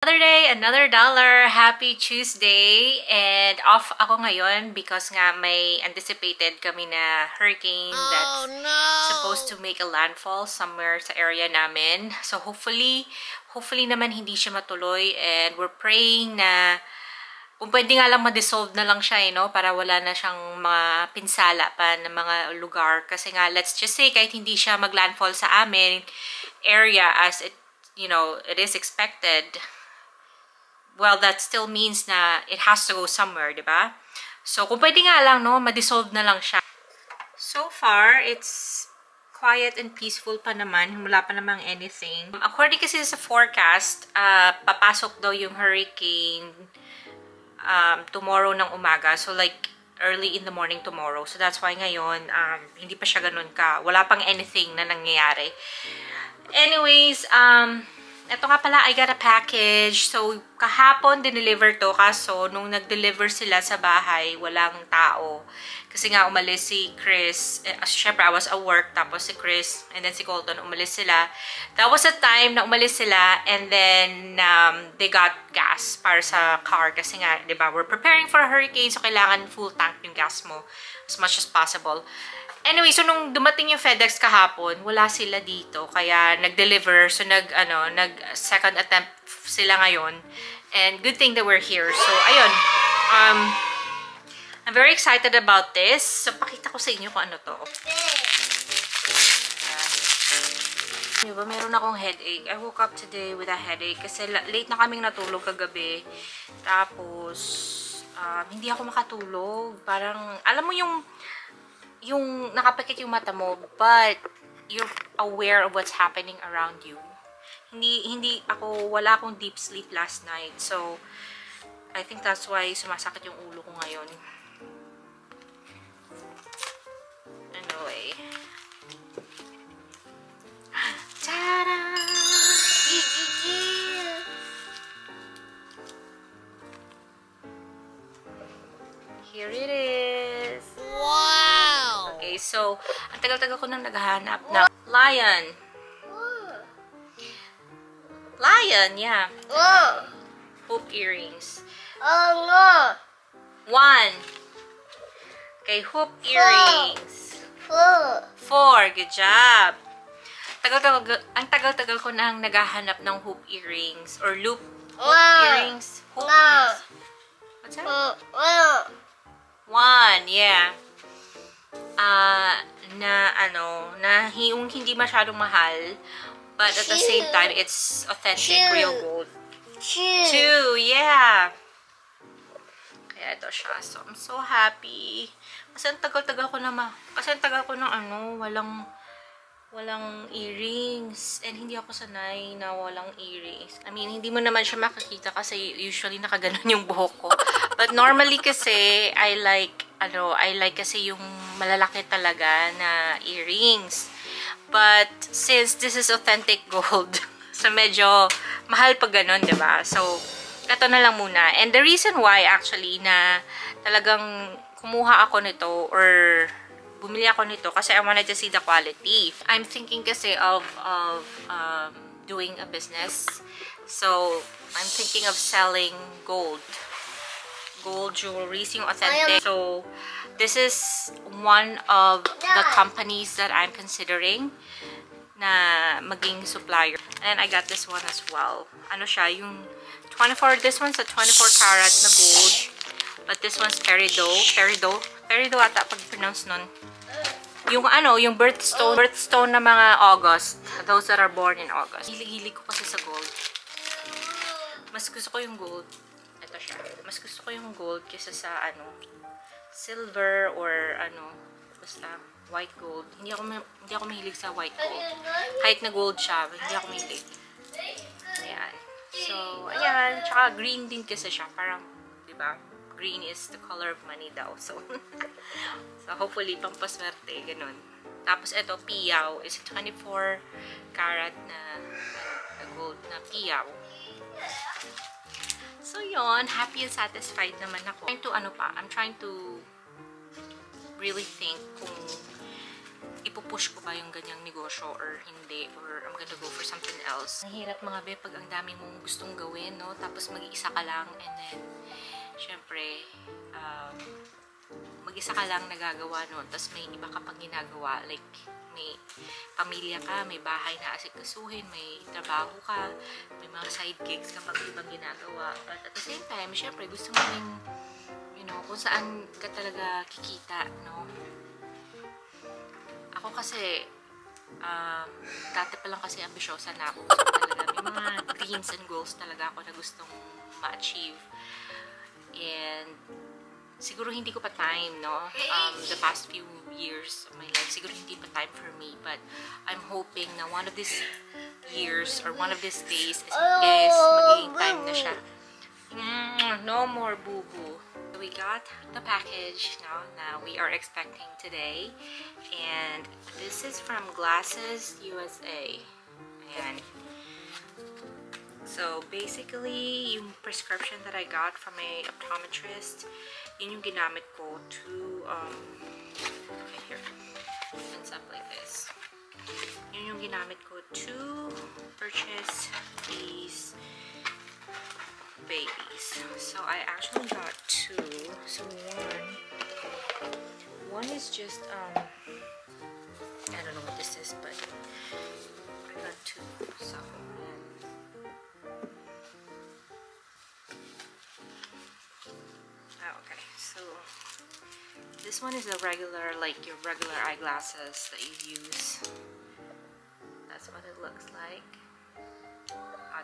Another day, another dollar. Happy Tuesday. And off ako ngayon because nga may anticipated kami na hurricane that's supposed to make a landfall somewhere sa area namin. So hopefully naman hindi siya matuloy, and we're praying na kung pwede nga lang ma-dissolve na lang siya, no? Para wala na siyang mga pinsala pa ng mga lugar. Kasi nga, let's just say, kahit hindi siya mag-landfall sa amin area as it, it is expected, well, that still means na it has to go somewhere, diba? So, kung pwede nga lang, no, ma-dissolve na lang siya. So far, it's quiet and peaceful pa naman. Wala pa namang anything. According kasi sa forecast, papasok daw yung hurricane tomorrow ng umaga. So, like, early in the morning tomorrow. So, that's why ngayon, hindi pa siya ganun ka. Wala pang anything na nangyayari. Anyways, ito nga pala, I got a package. So, kahapon dineliver to. Kaso, nung nag-deliver sila sa bahay, walang tao. Kasi nga, umalis si Chris. Syempre, I was at work. Tapos si Chris and then si Colton, umalis sila. That was the time na umalis sila. And then, they got gas para sa car. Kasi nga, diba, we're preparing for a hurricane. So, kailangan full tank yung gas mo as much as possible. Anyway, so nung dumating yung FedEx kahapon, wala sila dito. Kaya nag-deliver. So nag-second attempt sila ngayon. And good thing that we're here. So, ayun. I'm very excited about this. So, pakita ko sa inyo kung ano to. Diba, meron akong headache. I woke up today with a headache. Kasi late na kaming natulog kagabi. Tapos, hindi ako makatulog. Parang, alam mo yung nakapikit yung mata mo, but you're aware of what's happening around you. Wala akong deep sleep last night. So, I think that's why sumasakit yung ulo ko ngayon. Anyway. Ta-da! Here it is. Wow! Okay, so, ang tagal-tagal ko nang naghahanap ng lion. Lion, yeah. Hoop earrings. One. Okay, hoop earrings. Four. Good job. Ang tagal-tagal ko nang naghahanap ng hoop earrings or loop earrings. Hoop earrings. What's that? One, yeah. Yung hindi masyadong mahal, but at the same time, it's authentic real gold. Two, yeah. Kaya ito siya. So, I'm so happy. Kasi ang tagal-tagal ko ng walang earrings. And hindi ako sanay na walang earrings. I mean, hindi mo naman siya makakita kasi usually nakaganon yung buhok ko. But normally kasi, I like kasi yung malalaki talaga na earrings. But since this is authentic gold, so medyo mahal pag ganon, diba? So, ito na lang muna. And the reason why actually na talagang kumuha ako nito or bumili ako nito kasi I wanted to see the quality. I'm thinking kasi of doing a business. So, I'm thinking of selling gold jewelry, yung authentic. So, this is one of the companies that I'm considering na maging supplier. And then I got this one as well. Ano siya, yung 24, this one's a 24 karat na gold. But this one's peridot ata pag pronounce nun. Yung birthstone na mga August. Those that are born in August. Hilig ko kasi sa gold. Mas gusto ko yung gold. Ito siya. Mas gusto ko yung gold kaysa sa silver or basta white gold. Hindi ako mahilig sa white gold. Kahit na gold siya, hindi ako mahilig. Ayan. So, ayan. Tsaka green din kasi siya. Parang, diba? Green is the color of money daw. So, hopefully, pampaswerte. Ganun. Tapos, ito, piyaw. Is 24 karat na gold na piyaw. So, yon, happy and satisfied naman ako. I'm trying to really think kung ipupush ko ba yung ganyang negosyo or hindi, or I'm gonna go for something else. Nahirap mga be pag ang dami mong gustong gawin, no? Tapos mag-iisa ka lang and then, syempre, mag-isa ka lang nagagawa nun. Tapos may iba ka pang ginagawa. Like, may pamilya ka, may bahay na asikasuhin, may trabaho ka, may mga side gigs ka pang ibang ginagawa. But at the same time, syempre, gusto mo rin, you know, kung saan ka talaga kikita, no? Ako kasi, dati pa lang kasi ambisyosa na ako. So, talaga, may mga dreams and goals talaga ako na gustong ma-achieve. And, siguro hindi ko pa time, no? The past few years of my life, siguro hindi pa time for me. But, I'm hoping na one of these years or one of these days is magiging time na siya. No more boo-boo. We got the package now we are expecting today, and this is from Glasses USA. And so basically yung prescription that I got from a optometrist, yun yung ginamit ko to okay, here, opens up like this. Yun yung ginamit ko to purchase these babies. So I actually got two. So one is just I don't know what this is, but I got two. So okay. So this one is a regular, like your regular eyeglasses that you use. That's what it looks like.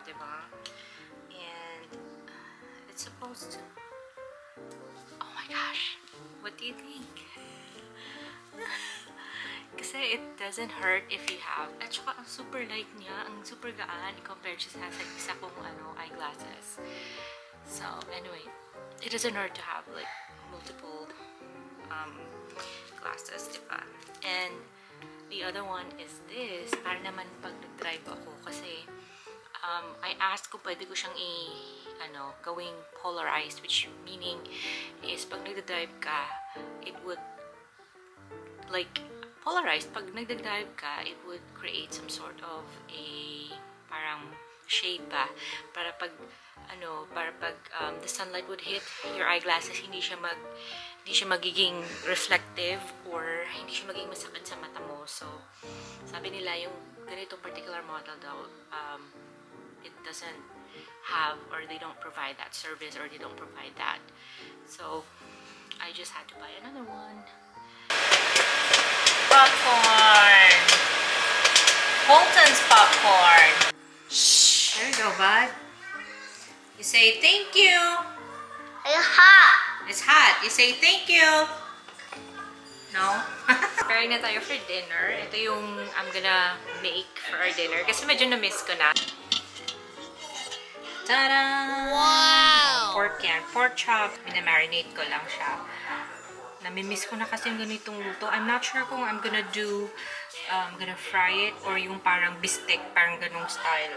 Diba? And it's supposed to, oh my gosh, what do you think? Kasi it doesn't hurt if you have, at saka ang super light niya, ang super gaan compared sa isa kong eyeglasses. So anyway, it doesn't hurt to have like multiple glasses, diba? And the other one is this, para naman pag nag-drive ako, kasi I asked kung pwede ko siyang gawing polarized, which meaning is pag nagdadrive ka, it would, like, polarized, pag nagdadrive ka, it would create some sort of a, parang shade ba, para pag, the sunlight would hit your eyeglasses, hindi siya magiging reflective, or hindi siya magiging masakit sa mata mo. So, sabi nila yung ganitong particular model daw, it doesn't have, or they don't provide that service, or they don't provide that. So I just had to buy another one. Popcorn! Holton's popcorn! Shh! There you go, bud. You say thank you. It's hot. It's hot. You say thank you. No? Preparing na tayo for dinner. Ito yung I'm gonna make for our dinner kasi medyo na-miss ko na. Ta-da! Wow! Pork yan. Pork chop. Minamarinate ko lang siya. Namimiss ko na kasi yung ganitong luto. I'm not sure kung I'm gonna do, I'm gonna fry it or yung parang bistek, parang ganong style.